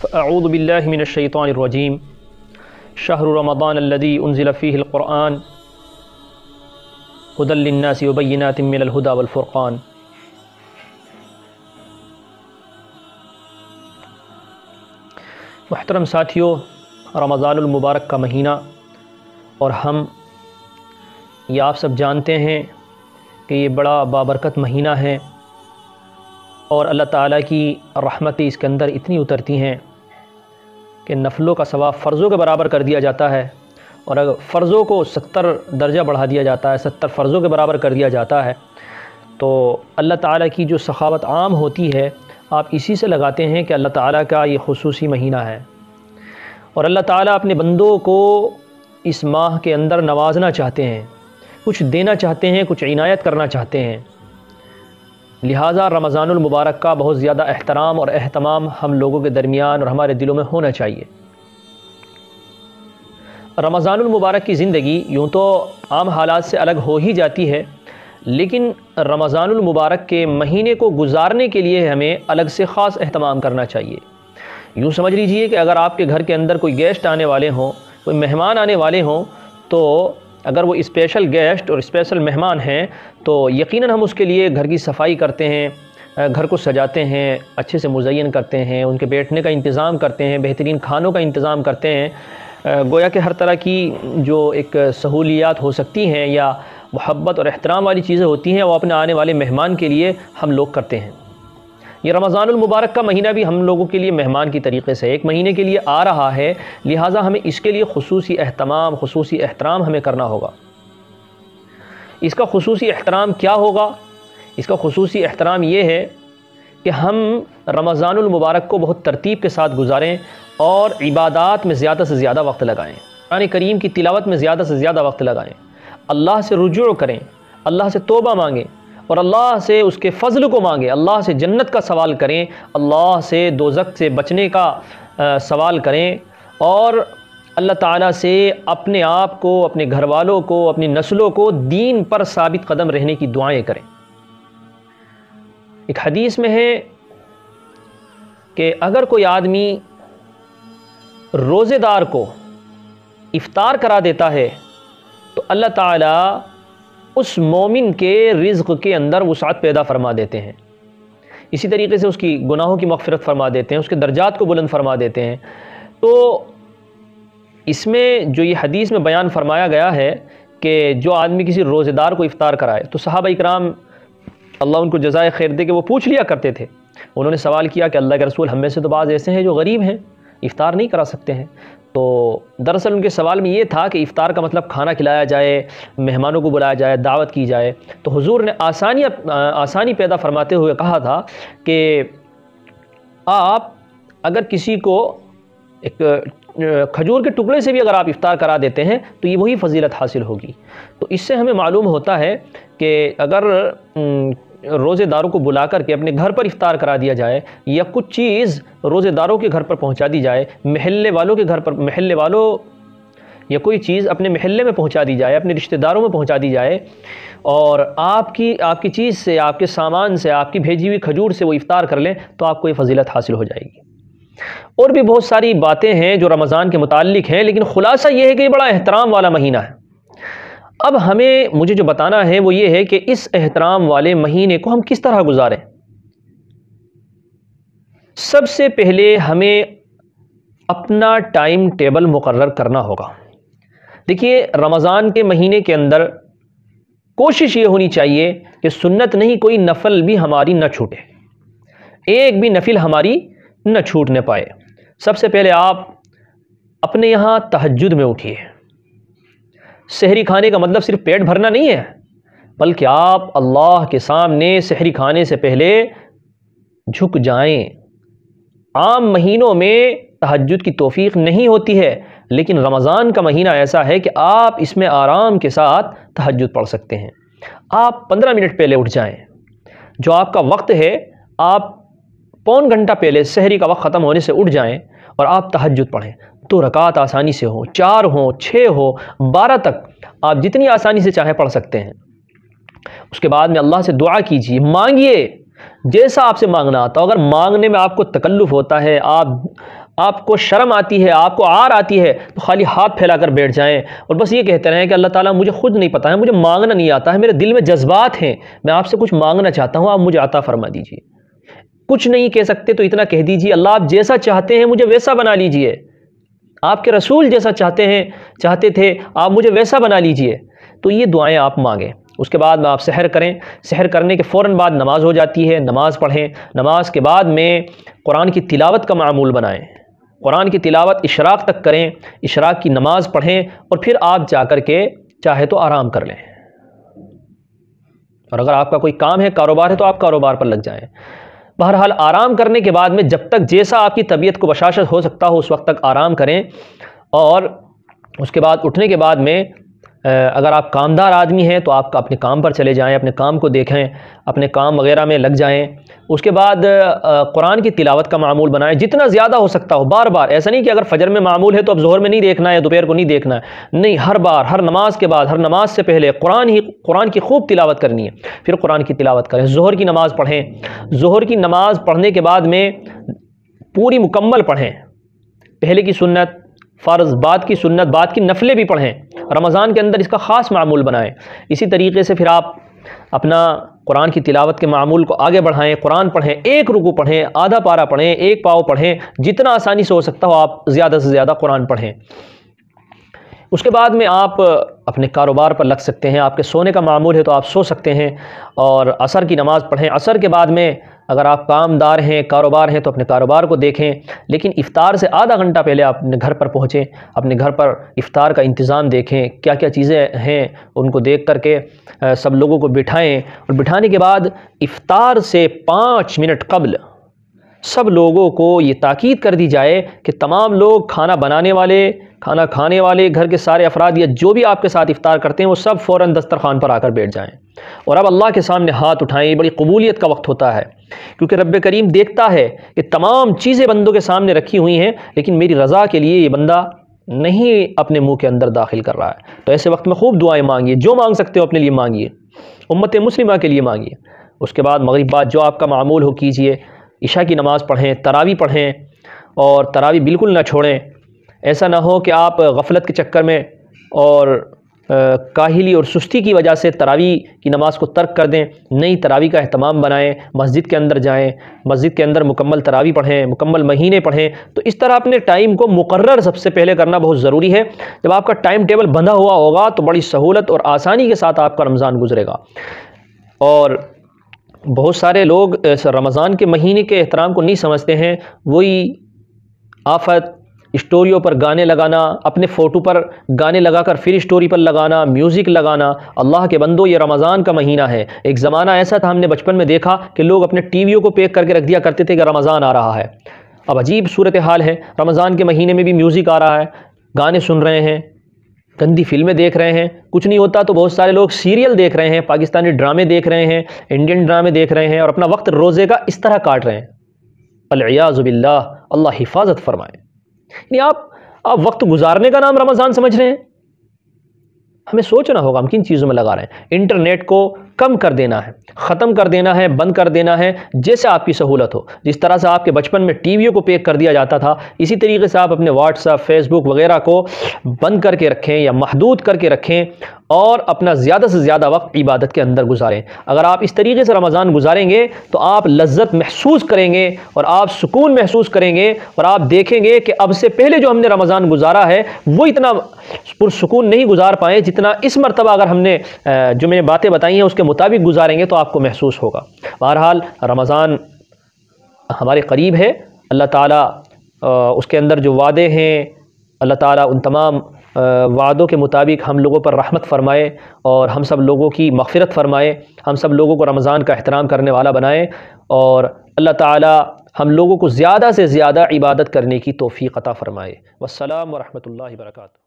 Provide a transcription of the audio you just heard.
اعوذ باللہ من الشیطان الرجیم شہر رمضان الذی انزل فیہ القرآن ھدی للناس وبینات من الھدی والفرقان۔ محترم ساتھیو، رمضان المبارک کا مہینہ، اور ہم یہ آپ سب جانتے ہیں کہ یہ بڑا بابرکت مہینہ ہے، اور اللہ تعالیٰ کی رحمتیں اس کے اندر اتنی اترتی ہیں کہ نفلوں کا ثواب فرضوں کے برابر کر دیا جاتا ہے، اور اگر فرضوں کو 70 درجہ بڑھا دیا جاتا ہے، 70 فرضوں کے برابر کر دیا جاتا ہے، تو اللہ تعالیٰ کی جو سخاوت عام ہوتی ہے آپ اسی سے لگاتے ہیں کہ اللہ تعالیٰ کا یہ خصوصی مہینہ ہے، اور اللہ تعالیٰ اپنے بندوں کو اس ماہ کے اندر نوازنا چاہتے ہیں، کچھ دینا چاہتے ہیں، کچھ عنایت کرنا چاہتے ہیں، لہٰذا رمضان المبارک کا بہت زیادہ احترام اور اہتمام ہم لوگوں کے درمیان اور ہمارے دلوں میں ہونا چاہیے۔ رمضان المبارک کی زندگی یوں تو عام حالات سے الگ ہو ہی جاتی ہے، لیکن رمضان المبارک کے مہینے کو گزارنے کے لیے ہمیں الگ سے خاص اہتمام کرنا چاہیے۔ یوں سمجھ لیجئے کہ اگر آپ کے گھر کے اندر کوئی گیسٹ آنے والے ہوں، کوئی مہمان آنے والے ہوں، تو اگر وہ اسپیشل گیسٹ اور اسپیشل مہمان ہیں تو یقیناً ہم اس کے لیے گھر کی صفائی کرتے ہیں، گھر کو سجاتے ہیں، اچھے سے مزین کرتے ہیں، ان کے بیٹھنے کا انتظام کرتے ہیں، بہترین کھانوں کا انتظام کرتے ہیں، گویا کہ ہر طرح کی جو ایک سہولیات ہو سکتی ہیں یا محبت اور احترام والی چیزیں ہوتی ہیں وہ اپنے آنے والے مہمان کے لیے ہم لوگ کرتے ہیں۔ یہ رمضان المبارک کا مہینہ بھی ہم لوگوں کے لیے مہمان کی طریقے سے ایک مہینے کے لیے آ رہا ہے، لہٰذا ہمیں اس کے لیے خصوصی اہتمام، خصوصی احترام ہمیں کرنا ہوگا۔ اس کا خصوصی احترام کیا ہوگا؟ اس کا خصوصی احترام یہ ہے کہ ہم رمضان المبارک کو بہت ترتیب کے ساتھ گزاریں اور عبادات میں زیادہ سے زیادہ وقت لگائیں، قرآن کریم کی تلاوت میں زیادہ سے زیادہ وقت لگائیں، اللہ سے رجوع کریں، اللہ سے توبہ مانگیں، اور اللہ سے اس کے فضل کو مانگیں، اللہ سے جنت کا سوال کریں، اللہ سے دوزخ سے بچنے کا سوال کریں، اور اللہ تعالیٰ سے اپنے آپ کو، اپنے گھر والوں کو، اپنی نسلوں کو دین پر ثابت قدم رہنے کی دعائیں کریں۔ ایک حدیث میں ہے کہ اگر کوئی آدمی روزے دار کو افطار کرا دیتا ہے تو اللہ تعالیٰ اس مومن کے رزق کے اندر وسعت پیدا فرما دیتے ہیں، اسی طریقے سے اس کی گناہوں کی مغفرت فرما دیتے ہیں، اس کے درجات کو بلند فرما دیتے ہیں۔ تو اس میں جو یہ حدیث میں بیان فرمایا گیا ہے کہ جو آدمی کسی روزے دار کو افطار کرائے، تو صحابہ اکرام اللہ ان کو جزائے خیر دے کہ وہ پوچھ لیا کرتے تھے، انہوں نے سوال کیا کہ اللہ کے رسول، ہم میں سے تو بعض ایسے ہیں جو غریب ہیں، افطار نہیں کرا سکتے ہیں۔ تو دراصل ان کے سوال میں یہ تھا کہ افطار کا مطلب کھانا کھلایا جائے، مہمانوں کو بلایا جائے، دعوت کی جائے۔ تو حضور نے آسانی پیدا فرماتے ہوئے کہا تھا کہ آپ اگر کسی کو ایک کھجور کے ٹکڑے سے بھی اگر آپ افطار کرا دیتے ہیں تو یہ وہی فضیلت حاصل ہوگی۔ تو اس سے ہمیں معلوم ہوتا ہے کہ اگر روزے داروں کو بلا کر کے اپنے گھر پر افطار کرا دیا جائے، یا کچھ چیز روزے داروں کے گھر پر پہنچا دی جائے، محلے والوں کے گھر پر، محلے والوں یا کوئی چیز اپنے محلے میں پہنچا دی جائے، اپنے رشتہ داروں میں پہنچا دی جائے، اور آپ کی چیز سے، آپ کے سامان سے، آپ کی بھیجی ہوئی کھجور سے وہ افطار کر لیں تو آپ کو یہ فضیلت حاصل ہو جائے گی۔ اور بھی بہت ساری باتیں ہیں جو رمضان کے متعلق ہیں، لیکن خلاصہ یہ ہے کہ یہ بڑا احترام والا مہینہ ہے۔ اب مجھے جو بتانا ہے وہ یہ ہے کہ اس احترام والے مہینے کو ہم کس طرح گزاریں۔ سب سے پہلے ہمیں اپنا ٹائم ٹیبل مقرر کرنا ہوگا۔ دیکھیے، رمضان کے مہینے کے اندر کوشش یہ ہونی چاہیے کہ سنت نہیں، کوئی نفل بھی ہماری نہ چھوٹے، ایک بھی نفل ہماری نہ چھوٹنے پائے۔ سب سے پہلے آپ اپنے یہاں تہجد میں اٹھیے۔ سحری کھانے کا مطلب صرف پیٹ بھرنا نہیں ہے، بلکہ آپ اللہ کے سامنے سحری کھانے سے پہلے جھک جائیں۔ عام مہینوں میں تہجد کی توفیق نہیں ہوتی ہے، لیکن رمضان کا مہینہ ایسا ہے کہ آپ اس میں آرام کے ساتھ تہجد پڑھ سکتے ہیں۔ آپ 15 منٹ پہلے اٹھ جائیں، جو آپ کا وقت ہے آپ پون گھنٹہ پہلے سحری کا وقت ختم ہونے سے اٹھ جائیں اور آپ تہجد پڑھیں۔ 2 رکعت آسانی سے ہوں، 4 ہوں، 6 ہو، 12 تک آپ جتنی آسانی سے چاہیں پڑھ سکتے ہیں۔ اس کے بعد میں اللہ سے دعا کیجیے، مانگیے جیسا آپ سے مانگنا آتا ہو۔ اگر مانگنے میں آپ کو تکلف ہوتا ہے، آپ کو شرم آتی ہے، آپ کو عار آتی ہے، تو خالی ہاتھ پھیلا کر بیٹھ جائیں اور بس یہ کہتے رہیں کہ اللہ تعالیٰ مجھے خود نہیں پتہ ہے، مجھے مانگنا نہیں آتا ہے، میرے دل میں جذبات ہیں، میں آپ سے کچھ مانگنا چاہتا ہوں، آپ مجھے عطا فرما دیجیے۔ کچھ نہیں کہہ سکتے تو اتنا کہہ دیجیے، اللہ آپ جیسا چاہتے ہیں مجھے ویسا بنا لیجیے، آپ کے رسول جیسا چاہتے تھے آپ مجھے ویسا بنا لیجیے۔ تو یہ دعائیں آپ مانگیں۔ اس کے بعد میں آپ سحر کریں، سحر کرنے کے فوراً بعد نماز ہو جاتی ہے، نماز پڑھیں، نماز کے بعد میں قرآن کی تلاوت کا معمول بنائیں، قرآن کی تلاوت اشراق تک کریں، اشراق کی نماز پڑھیں اور پھر آپ جا کر کے چاہے تو آرام کر لیں، اور اگر آپ کا کوئی کام ہے، کاروبار ہے، تو آپ کاروبار پر لگ جائیں۔ بہرحال آرام کرنے کے بعد میں جب تک جیسا آپ کی طبیعت کو بشاشت ہو سکتا ہو اس وقت تک آرام کریں، اور اس کے بعد اٹھنے کے بعد میں اگر آپ کامدار آدمی ہیں تو آپ اپنے کام پر چلے جائیں، اپنے کام کو دیکھیں، اپنے کام وغیرہ میں لگ جائیں۔ اس کے بعد قرآن کی تلاوت کا معمول بنائیں جتنا زیادہ ہو سکتا ہو، بار بار۔ ایسا نہیں کہ اگر فجر میں معمول ہے تو اب ظہر میں نہیں دیکھنا ہے یا دوپہر کو نہیں دیکھنا ہے، نہیں، ہر بار، ہر نماز کے بعد، ہر نماز سے پہلے قرآن کی خوب تلاوت کرنی ہے، پھر قرآن کی تلاوت کریں۔ ظہر کی نماز پڑھیں، ظہر کی نماز پڑھنے کے بعد میں پوری مکمل پڑھیں، پہلے کی سنت، فرض، بعد کی سنت، بعد کی نفلیں بھی پڑھیں۔ رمضان کے اندر اس کا خاص معمول بنائیں۔ اسی طریقے سے پھر آپ اپنا قرآن کی تلاوت کے معمول کو آگے بڑھائیں، قرآن پڑھیں، ایک رکوع پڑھیں، آدھا پارہ پڑھیں، ایک پاؤ پڑھیں، جتنا آسانی سے ہو سکتا ہو آپ زیادہ سے زیادہ قرآن پڑھیں۔ اس کے بعد میں آپ اپنے کاروبار پر لگ سکتے ہیں، آپ کے سونے کا معمول ہے تو آپ سو سکتے ہیں، اور عصر کی نماز پڑھیں۔ عصر کے بعد میں اگر آپ کامدار ہیں، کاروبار ہیں، تو اپنے کاروبار کو دیکھیں، لیکن افطار سے آدھا گھنٹہ پہلے آپ اپنے گھر پر پہنچیں، اپنے گھر پر افطار کا انتظام دیکھیں، کیا کیا چیزیں ہیں ان کو دیکھ کر کے سب لوگوں کو بٹھائیں، اور بٹھانے کے بعد افطار سے 5 منٹ قبل سب لوگوں کو یہ تاکید کر دی جائے کہ تمام لوگ، کھانا بنانے والے، کھانا کھانے والے، گھر کے سارے افراد یا جو بھی آپ کے ساتھ افطار کرتے ہیں، وہ سب فوراً دسترخوان پر آ کر بیٹھ جائیں، اور اب اللہ کے سامنے ہاتھ اٹھائیں۔ یہ بڑی قبولیت کا وقت ہوتا ہے، کیونکہ رب کریم دیکھتا ہے کہ تمام چیزیں بندوں کے سامنے رکھی ہوئی ہیں، لیکن میری رضا کے لیے یہ بندہ نہیں اپنے منہ کے اندر داخل کر رہا ہے۔ تو ایسے وقت میں خوب دعائیں مانگیے، جو مانگ سکتے ہو اپنے لیے مانگیے، امت مسلمہ کے لیے مانگیے۔ اس کے بعد مغرب بعد جو آپ کا معمول ہو کیجیے، عشاء کی نماز پڑھیں، تراویح پڑھیں، اور تراویح بالکل نہ چھوڑیں۔ ایسا نہ ہو کہ آپ غفلت کے چکر میں اور کاہلی اور سستی کی وجہ سے تراویح کی نماز کو ترک کر دیں۔ نئی تراویح کا اہتمام بنائیں، مسجد کے اندر جائیں، مسجد کے اندر مکمل تراویح پڑھیں، مکمل مہینے پڑھیں۔ تو اس طرح اپنے ٹائم کو مقرر سب سے پہلے کرنا بہت ضروری ہے۔ جب آپ کا ٹائم ٹیبل بندھا ہوا ہوگا تو بڑی سہولت اور آسانی کے ساتھ آپ کا رمضان گزرے گا۔ اور بہت سارے لوگ رمضان کے مہینے کے احترام کو نہیں سمجھتے ہیں، وہی آفت، اسٹوریوں پر گانے لگانا، اپنے فوٹو پر گانے لگا کر پھر اسٹوری پر لگانا، میوزک لگانا۔ اللہ کے بندو، یہ رمضان کا مہینہ ہے۔ ایک زمانہ ایسا تھا، ہم نے بچپن میں دیکھا کہ لوگ اپنے ٹی ویوں کو پیک کر کے رکھ دیا کرتے تھے کہ رمضان آ رہا ہے۔ اب عجیب صورتحال ہے، رمضان کے مہینے میں بھی میوزک آ رہا ہے، گانے سن رہے ہیں، گندی فلمیں دیکھ رہے ہیں۔ کچھ نہیں ہوتا تو بہت سارے لوگ سیریل دیکھ رہے ہیں، پاکستانی ڈرامے دیکھ رہے ہیں، انڈین ڈرامے دیکھ رہے ہیں، اور اپنا وقت روزے کا اس طرح کاٹ رہے ہیں۔ العیاذ باللہ، اللہ حفاظت فرمائے۔ یعنی آپ وقت گزارنے کا نام رمضان سمجھ رہے ہیں؟ ہمیں سوچنا ہوگا ہم کن چیزوں میں لگا رہے ہیں۔ انٹرنیٹ کو کم کر دینا ہے، ختم کر دینا ہے، بند کر دینا ہے، جیسے آپ کی سہولت ہو۔ جس طرح سے آپ کے بچپن میں ٹی ویوں کو پیک کر دیا جاتا تھا، اسی طریقے سے آپ اپنے واٹس ایپ، فیس بک وغیرہ کو بند کر کے رکھیں یا محدود کر کے رکھیں، اور اپنا زیادہ سے زیادہ وقت عبادت کے اندر گزاریں۔ اگر آپ اس طریقے سے رمضان گزاریں گے تو آپ لذت محسوس کریں گے، اور آپ سکون محسوس کریں گے، اور آپ دیکھیں گے کہ اب سے پہلے جو ہم نے رمضان گزارا ہے وہ اتنا پرسکون نہیں گزار پائے جتنا اس مرتبہ اگر ہم نے جو میں نے باتیں بتائی ہیں اس کے مطابق گزاریں گے تو آپ کو محسوس ہوگا۔ بہرحال رمضان ہمارے قریب ہے، اللہ تعالیٰ اس کے اندر جو وعدے ہیں، اللہ تعالیٰ ان تمام وعدوں کے مطابق ہم لوگوں پر رحمت فرمائے، اور ہم سب لوگوں کی مغفرت فرمائے، ہم سب لوگوں کو رمضان کا احترام کرنے والا بنائے، اور اللہ تعالیٰ ہم لوگوں کو زیادہ سے زیادہ عبادت کرنے کی توفیق عطا فرمائے۔ والسلام ورحمۃ اللہ وبرکاتہ۔